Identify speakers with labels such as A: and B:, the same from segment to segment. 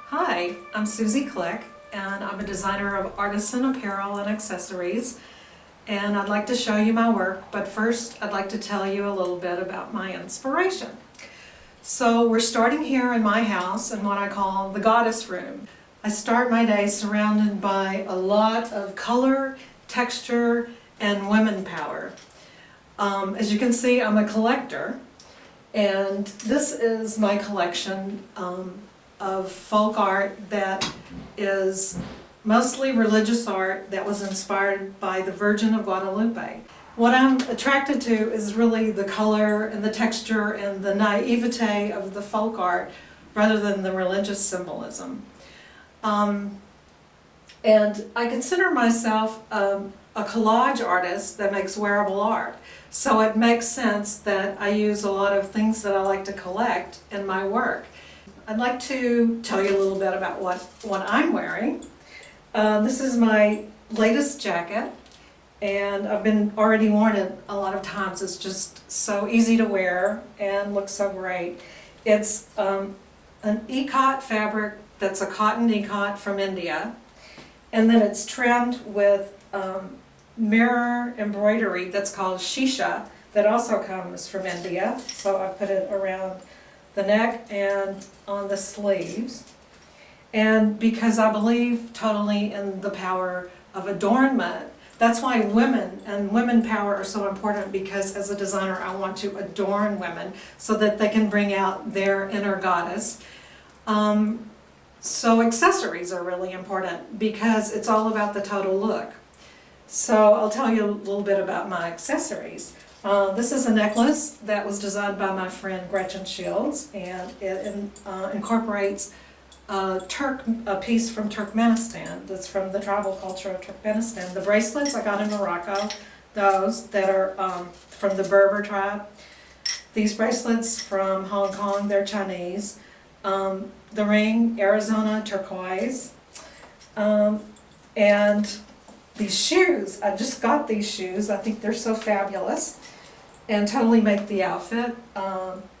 A: Hi, I'm Suzi Click, and I'm a designer of artisan apparel and accessories, and I'd like to show you my work, but first I'd like to tell you a little bit about my inspiration. So we're starting here in my house in what I call the goddess room. I start my day surrounded by a lot of color, texture, and women power. As you can see, I'm a collector, and this is my collection of folk art that is mostly religious art that was inspired by the Virgin of Guadalupe. What I'm attracted to is really the color and the texture and the naivete of the folk art rather than the religious symbolism. And I consider myself a collage artist that makes wearable art. So it makes sense that I use a lot of things that I like to collect in my work. I'd like to tell you a little bit about what I'm wearing. This is my latest jacket, and I've been already worn it a lot of times. It's just so easy to wear and looks so great. It's an ikat fabric that's a cotton ikat from India, and then it's trimmed with mirror embroidery that's called shisha that also comes from India. So I put it around the neck and on the sleeves. And because I believe totally in the power of adornment, that's why women and women power are so important, because as a designer I want to adorn women so that they can bring out their inner goddess. So accessories are really important because it's all about the total look. So I'll tell you a little bit about my accessories. This is a necklace that was designed by my friend Gretchen Shields, and it incorporates a piece from Turkmenistan that's from the tribal culture of Turkmenistan. The bracelets I got in Morocco, those that are from the Berber tribe. These bracelets from Hong Kong, they're Chinese. The ring, Arizona turquoise. And these shoes, I just got these shoes. I think they're so fabulous and totally make the outfit.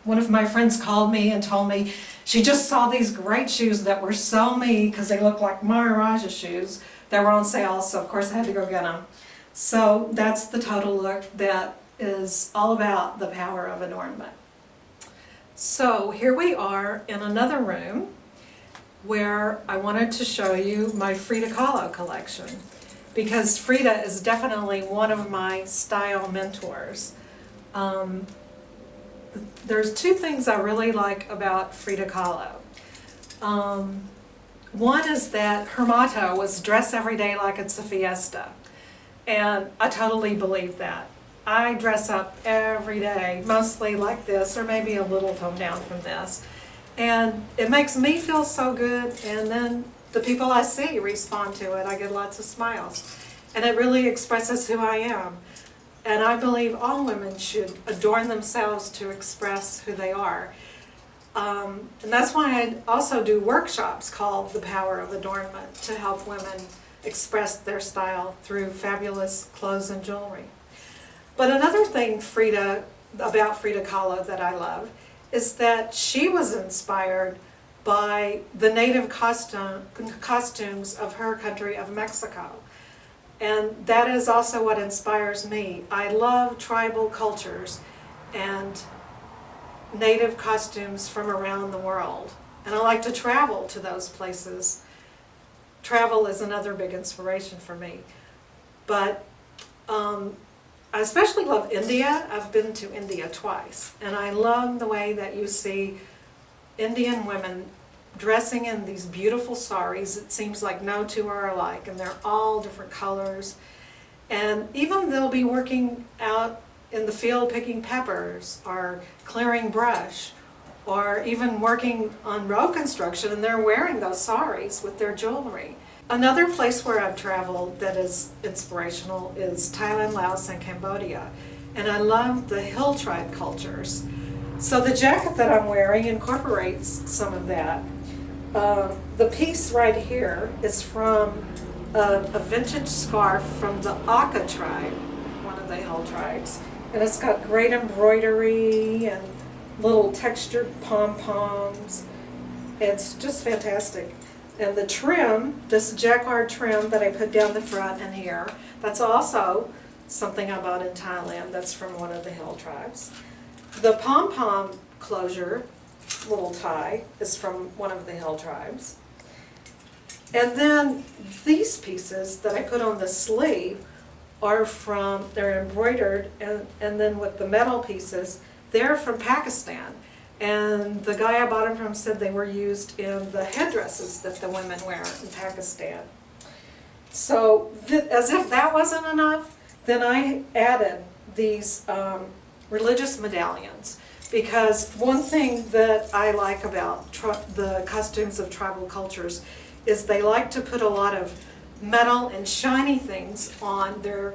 A: One of my friends called me and told me she just saw these great shoes that were so me because they look like Maharaja shoes. They were on sale, so of course I had to go get them. So that's the total look that is all about the power of adornment. So here we are in another room where I wanted to show you my Frida Kahlo collection, because Frida is definitely one of my style mentors. There's two things I really like about Frida Kahlo. One is that her motto was dress every day like it's a fiesta, and I totally believe that. I dress up every day, mostly like this, or maybe a little toned down from this, and it makes me feel so good, and then the people I see respond to it. I get lots of smiles, and it really expresses who I am. And I believe all women should adorn themselves to express who they are. And that's why I also do workshops called The Power of Adornment, to help women express their style through fabulous clothes and jewelry. But another thing about Frida Kahlo that I love is that she was inspired by the native costumes of her country of Mexico. And that is also what inspires me. I love tribal cultures and native costumes from around the world. And I like to travel to those places. Travel is another big inspiration for me. But I especially love India. I've been to India twice. And I love the way that you see Indian women dressing in these beautiful saris. It seems like no two are alike, and they're all different colors. And even they'll be working out in the field picking peppers or clearing brush, or even working on road construction, and they're wearing those saris with their jewelry. Another place where I've traveled that is inspirational is Thailand, Laos, and Cambodia. And I love the hill tribe cultures. So the jacket that I'm wearing incorporates some of that. The piece right here is from a vintage scarf from the Aka tribe, one of the hill tribes. And it's got great embroidery and little textured pom-poms. It's just fantastic. And the trim, this jacquard trim that I put down the front and here, that's also something I bought in Thailand. That's from one of the hill tribes. The pom-pom closure, little tie, is from one of the hill tribes. And then these pieces that I put on the sleeve are from, they're embroidered, and then with the metal pieces, they're from Pakistan. And the guy I bought them from said they were used in the headdresses that the women wear in Pakistan. So, as if that wasn't enough, then I added these religious medallions. Because one thing that I like about the costumes of tribal cultures is they like to put a lot of metal and shiny things on their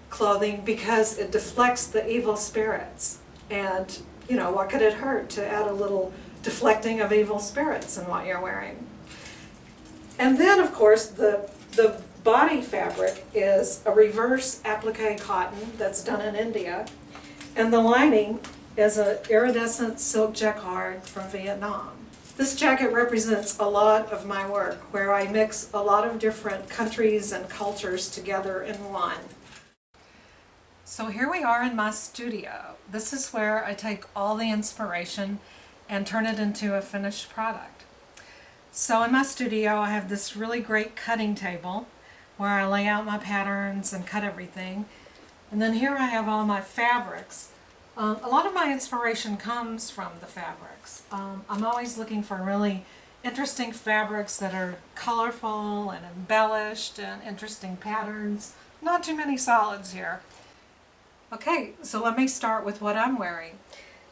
A: clothing because it deflects the evil spirits. And, you know, what could it hurt to add a little deflecting of evil spirits in what you're wearing? And then, of course, the body fabric is a reverse applique cotton that's done in India. And the lining is an iridescent silk jacquard from Vietnam. This jacket represents a lot of my work, where I mix a lot of different countries and cultures together in one. So here we are in my studio. This is where I take all the inspiration and turn it into a finished product. So in my studio I have this really great cutting table where I lay out my patterns and cut everything. And then here I have all my fabrics. A lot of my inspiration comes from the fabrics. I'm always looking for really interesting fabrics that are colorful and embellished and interesting patterns. Not too many solids here. Okay, so let me start with what I'm wearing.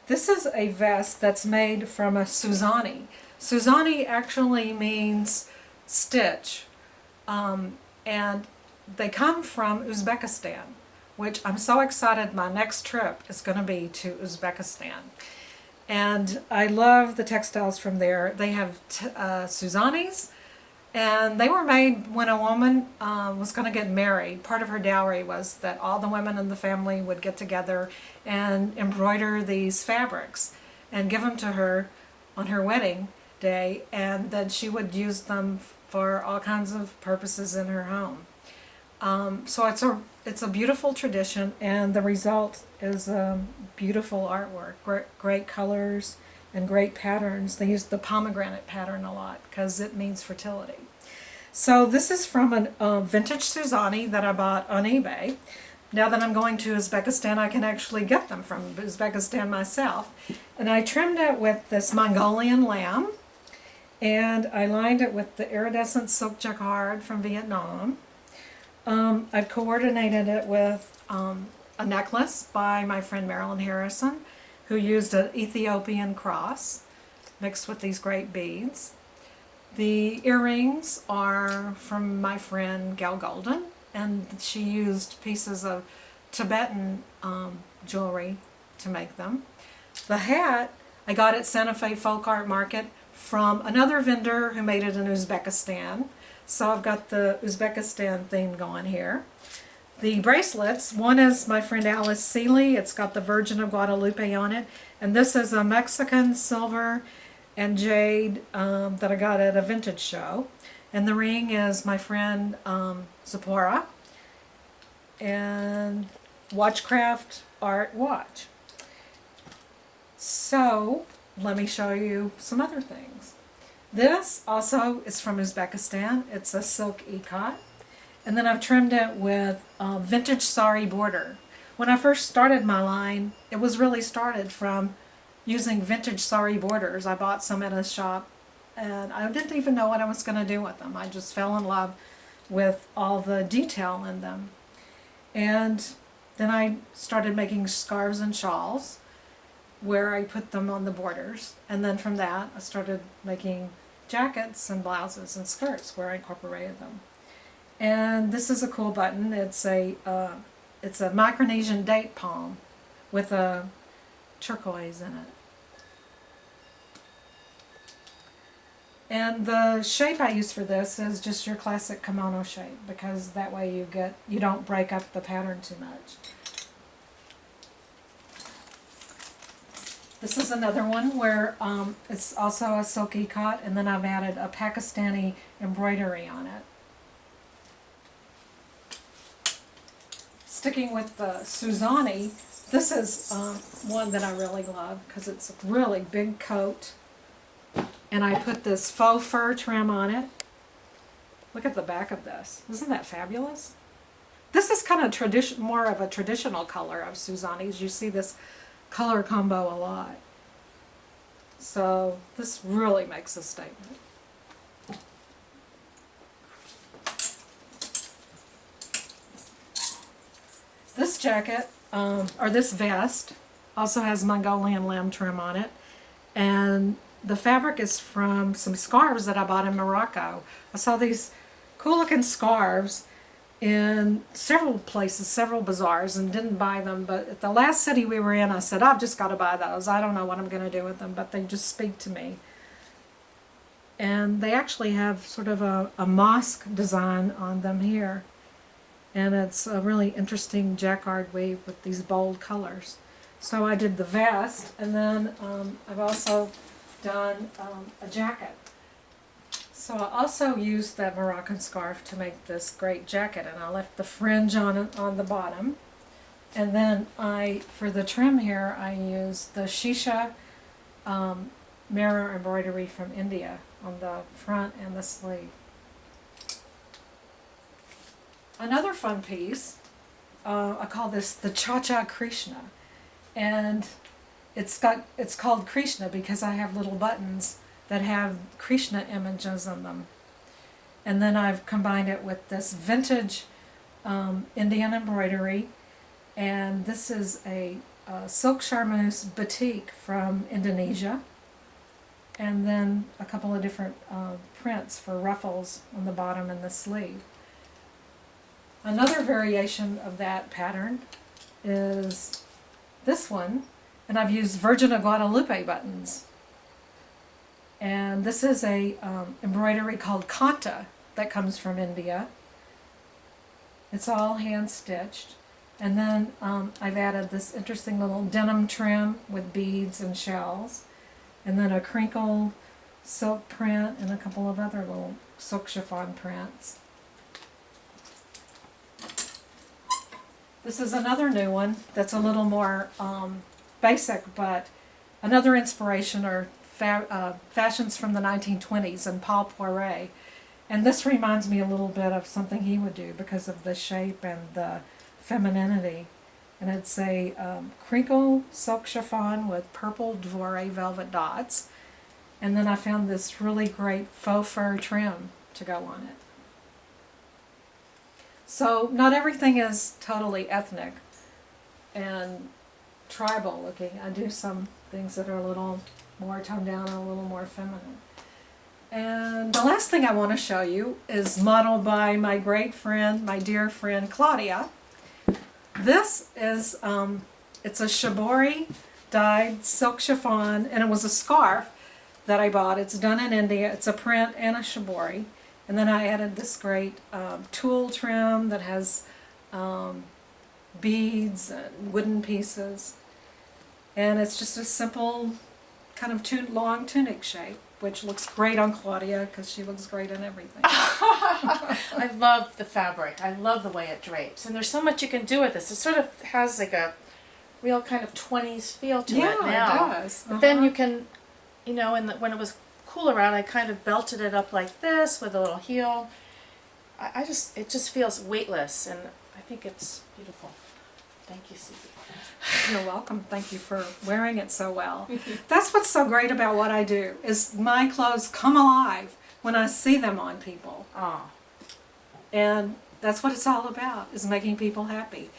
A: This is a vest that's made from a Suzani. Suzani actually means stitch, and they come from Uzbekistan, which I'm so excited my next trip is going to be to Uzbekistan. And I love the textiles from there. They have Suzanis, and they were made when a woman was going to get married. Part of her dowry was that all the women in the family would get together and embroider these fabrics and give them to her on her wedding day, and then she would use them for all kinds of purposes in her home. So it's a beautiful tradition, and the result is beautiful artwork, great colors and great patterns. They use the pomegranate pattern a lot because it means fertility. So this is from a vintage Suzani that I bought on eBay. Now that I'm going to Uzbekistan, I can actually get them from Uzbekistan myself. And I trimmed it with this Mongolian lamb, and I lined it with the iridescent silk jacquard from Vietnam. I've coordinated it with a necklace by my friend Marilyn Harrison, who used an Ethiopian cross mixed with these great beads. The earrings are from my friend Gail Golden, and she used pieces of Tibetan jewelry to make them. The hat I got at Santa Fe Folk Art Market from another vendor who made it in Uzbekistan. So I've got the Uzbekistan theme going here. The bracelets, one is my friend Alice Seeley. It's got the Virgin of Guadalupe on it. And this is a Mexican silver and jade that I got at a vintage show. And the ring is my friend Zipporah. And Watchcraft Art Watch. So let me show you some other things. This also is from Uzbekistan. It's a silk ikat. And then I've trimmed it with vintage Sari border. When I first started my line, it was really started from using vintage Sari borders. I bought some at a shop, and I didn't even know what I was going to do with them. I just fell in love with all the detail in them. And then I started making scarves and shawls where I put them on the borders. And then from that, I started making jackets and blouses and skirts where I incorporated them. And this is a cool button. It's a Micronesian date palm with a turquoise in it. And the shape I use for this is just your classic kimono shape, because that way you don't break up the pattern too much. This is another one where it's also a silky cut, and then I've added a Pakistani embroidery on it. Sticking with the Suzi, this is one that I really love because it's a really big coat. And I put this faux fur trim on it. Look at the back of this. Isn't that fabulous? This is kind of more of a traditional color of Suzi's. You see this color combo a lot. So this really makes a statement. This jacket, or this vest, also has Mongolian lamb trim on it. And the fabric is from some scarves that I bought in Morocco. I saw these cool looking scarves in several places, several bazaars, and didn't buy them. But at the last city we were in, I said, I've just got to buy those. I don't know what I'm going to do with them, but they just speak to me. And they actually have sort of a mosque design on them here. And it's a really interesting jacquard weave with these bold colors. So I did the vest, and then I've also done a jacket. So I also used that Moroccan scarf to make this great jacket, and I left the fringe on the bottom. And then for the trim here, I used the shisha mirror embroidery from India on the front and the sleeve. Another fun piece, I call this the Cha-Cha Krishna, and it's called Krishna because I have little buttons that have Krishna images on them. And then I've combined it with this vintage Indian embroidery, and this is a silk charmeuse batik from Indonesia, and then a couple of different prints for ruffles on the bottom and the sleeve. Another variation of that pattern is this one, and I've used Virgin of Guadalupe buttons. And this is a embroidery called Kanta that comes from India. It's all hand stitched. And then I've added this interesting little denim trim with beads and shells. And then a crinkle silk print and a couple of other little silk chiffon prints. This is another new one that's a little more basic, but another inspiration are fashions from the 1920s and Paul Poiret. And this reminds me a little bit of something he would do because of the shape and the femininity. And it's a crinkle silk chiffon with purple Dvore velvet dots. And then I found this really great faux fur trim to go on it. So not everything is totally ethnic and tribal looking. I do some things that are a little more toned down and a little more feminine. And the last thing I want to show you is modeled by my great friend, my dear friend Claudia. This is, it's a shibori dyed silk chiffon, and it was a scarf that I bought. It's done in India. It's a print and a shibori. And then I added this great tulle trim that has beads and wooden pieces. And it's just a simple kind of long tunic shape, which looks great on Claudia because she looks great in everything.
B: I love the fabric. I love the way it drapes. And there's so much you can do with this. It sort of has like a real kind of 20s feel to it now.
A: Yeah, it does.
B: But then you can, you know, when it was cooler out, I kind of belted it up like this with a little heel. It just feels weightless, and I think it's beautiful. Thank you, Suzi.
A: You're welcome. Thank you for wearing it so well. That's what's so great about what I do, is my clothes come alive when I see them on people.
B: Oh.
A: And that's what it's all about, is making people happy.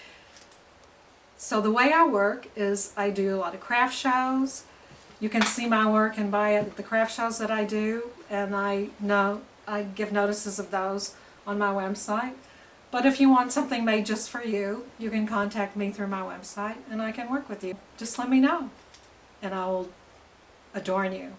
A: So the way I work is I do a lot of craft shows. You can see my work and buy it at the craft shows that I do, and I give notices of those on my website. But if you want something made just for you, you can contact me through my website and I can work with you. Just let me know and I will adorn you.